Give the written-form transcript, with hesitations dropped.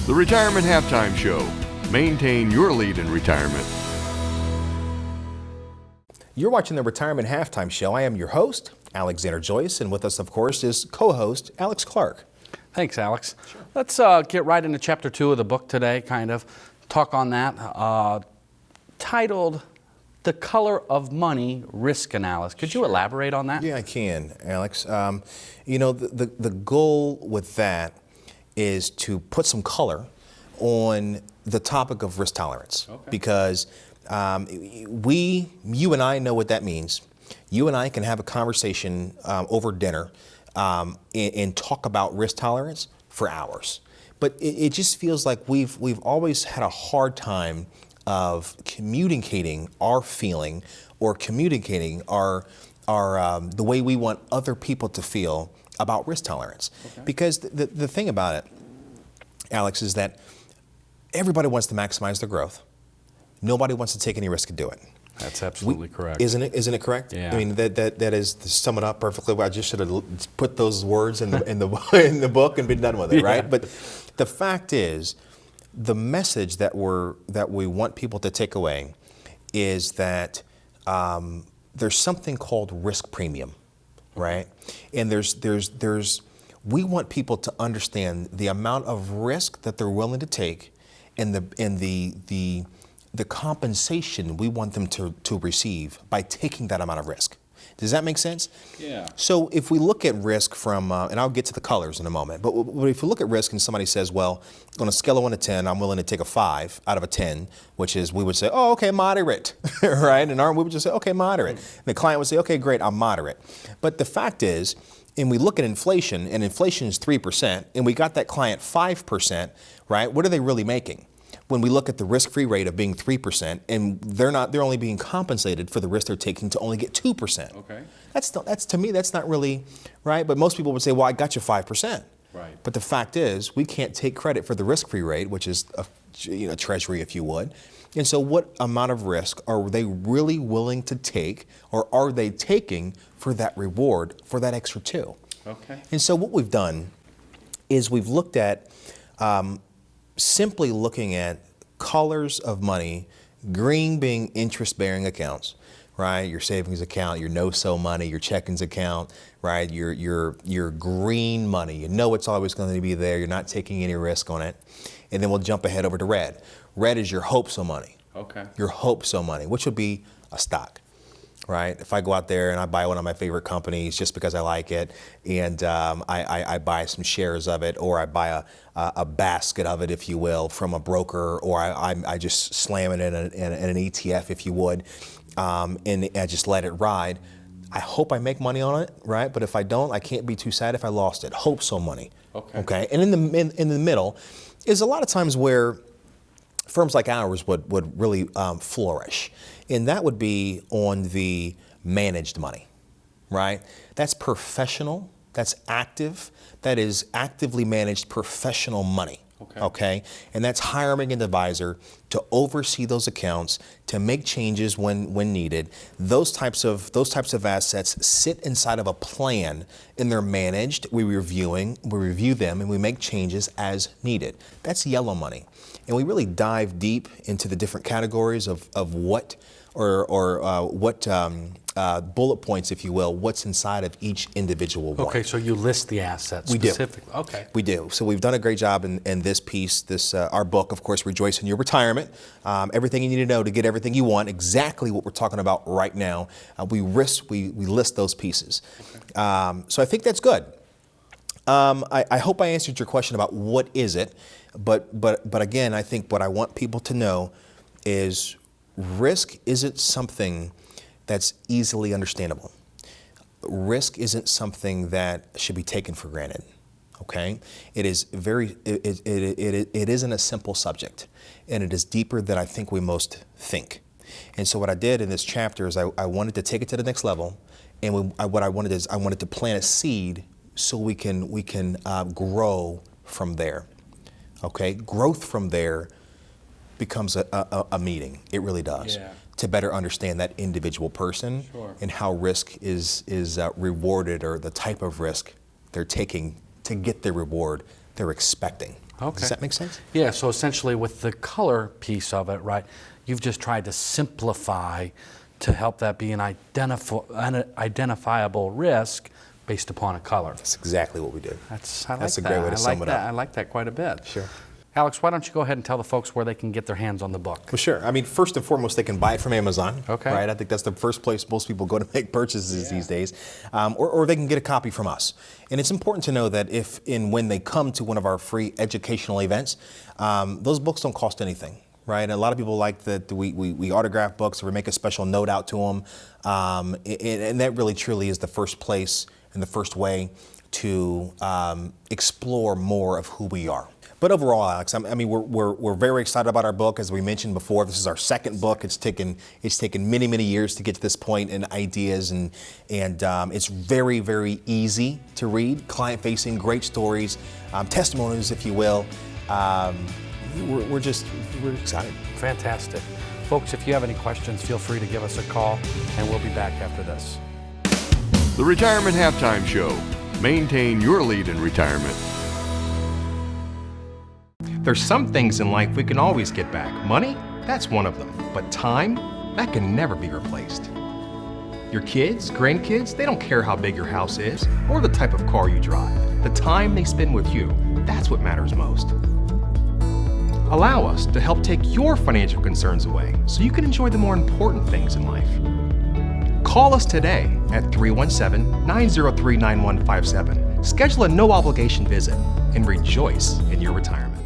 The Retirement Halftime Show. Maintain your lead in retirement. You're watching the Retirement Halftime Show. I am your host, Alexander Joyce, and with us, of course, is co-host Alex Clark. Thanks, Alex. Sure. Let's get right into Chapter 2 of the book today, kind of talk on that, titled The Color of Money Risk Analysis. Could you elaborate on that? Yeah, I can, Alex. The goal with that is to put some color on the topic of risk tolerance. Okay. Because you and I know what that means. You and I can have a conversation over dinner and talk about risk tolerance for hours. But it just feels like we've always had a hard time of communicating our feeling or communicating our the way we want other people to feel about risk tolerance. Okay. Because the thing about it, Alex, is that everybody wants to maximize their growth. Nobody wants to take any risk to do it. That's absolutely correct. Isn't it correct? Yeah. I mean, that is, to sum it up perfectly, I just should have put those words in the book and been done with it, right? Yeah. But the fact is, the message that we want people to take away is that there's something called risk premium, right? And we want people to understand the amount of risk that they're willing to take, and the compensation we want them to receive by taking that amount of risk. Does that make sense? Yeah. So if we look at risk from, and I'll get to the colors in a moment, but if we look at risk and somebody says, well, on a scale of 1 to 10, I'm willing to take a 5 out of a 10, which is, we would say, oh, okay, moderate, right? And we would just say, okay, moderate. And the client would say, okay, great, I'm moderate. But the fact is, and we look at inflation, and inflation is 3%, and we got that client 5%, right? What are they really making? When we look at the risk-free rate of being 3%, and they're only being compensated for the risk they're taking to only get 2%. Okay. That's to me, that's not really right. But most people would say, well, I got you 5%. Right. But the fact is, we can't take credit for the risk-free rate, which is a treasury, if you would. And so, what amount of risk are they really willing to take, or are they taking for that reward, for that extra 2? Okay. And so, what we've done is we've looked at simply looking at colors of money, green being interest-bearing accounts, right? Your savings account, your no-so money, your checkings account, right? Your green money. You know it's always going to be there. You're not taking any risk on it. And then we'll jump ahead over to red. Red is your hope-so money. Okay. Your hope-so money, which would be a stock. Right? If I go out there and I buy one of my favorite companies just because I like it, and I buy some shares of it, or I buy a basket of it, if you will, from a broker, or I just slam it in an ETF, if you would, and I just let it ride. I hope I make money on it, right? But if I don't, I can't be too sad if I lost it. Hope so money. Okay. And in the middle is a lot of times where firms like ours would really flourish. And that would be on the managed money, right? That's professional, that's active, that is actively managed professional money. Okay. And that's hiring an advisor to oversee those accounts, to make changes when needed. Those types of assets sit inside of a plan, and they're managed. We review them, and we make changes as needed. That's yellow money. And we really dive deep into the different categories of what bullet points, if you will, what's inside of each individual one. Okay, so you list the assets specifically. Okay. We do. So we've done a great job in this piece, our book, of course, ReJoyce in Your Retirement. Everything you need to know to get everything you want, exactly what we're talking about right now. We list those pieces. Okay. So I think that's good. I hope I answered your question about what is it, but again, I think what I want people to know is risk isn't something that's easily understandable. Risk isn't something that should be taken for granted. Okay, it isn't a simple subject, and it is deeper than I think we most think. And so what I did in this chapter is I wanted to take it to the next level, and what I wanted to plant a seed so we can grow from there. Okay, growth from there becomes a meeting. It really does. Yeah. To better understand that individual person. Sure. And how risk is rewarded, or the type of risk they're taking to get the reward they're expecting. Okay. Does that make sense? Yeah, so essentially with the color piece of it, right, you've just tried to simplify to help that be an identifiable risk based upon a color. That's exactly what we do. That's a great way to sum it up. I like that quite a bit. Sure. Alex, why don't you go ahead and tell the folks where they can get their hands on the book? Well, sure. I mean, first and foremost, they can buy it from Amazon. Okay. Right? I think that's the first place most people go to make purchases these days. Or they can get a copy from us. And it's important to know that if and when they come to one of our free educational events, those books don't cost anything. Right, and a lot of people like that we autograph books, or we make a special note out to them, and that really truly is the first place and the first way to explore more of who we are. But overall, Alex, I mean, we're very excited about our book. As we mentioned before, this is our second book. It's taken many years to get to this point, and ideas, and it's very easy to read, client-facing, great stories, testimonies, if you will. We're excited. Fantastic. Folks, if you have any questions, feel free to give us a call, and we'll be back after this. The Retirement Halftime Show. Maintain your lead in retirement. There's some things in life we can always get back. Money, that's one of them. But time, that can never be replaced. Your kids, grandkids, they don't care how big your house is or the type of car you drive. The time they spend with you, that's what matters most. Allow us to help take your financial concerns away so you can enjoy the more important things in life. Call us today at 317-903-9157. Schedule a no-obligation visit and rejoice in your retirement.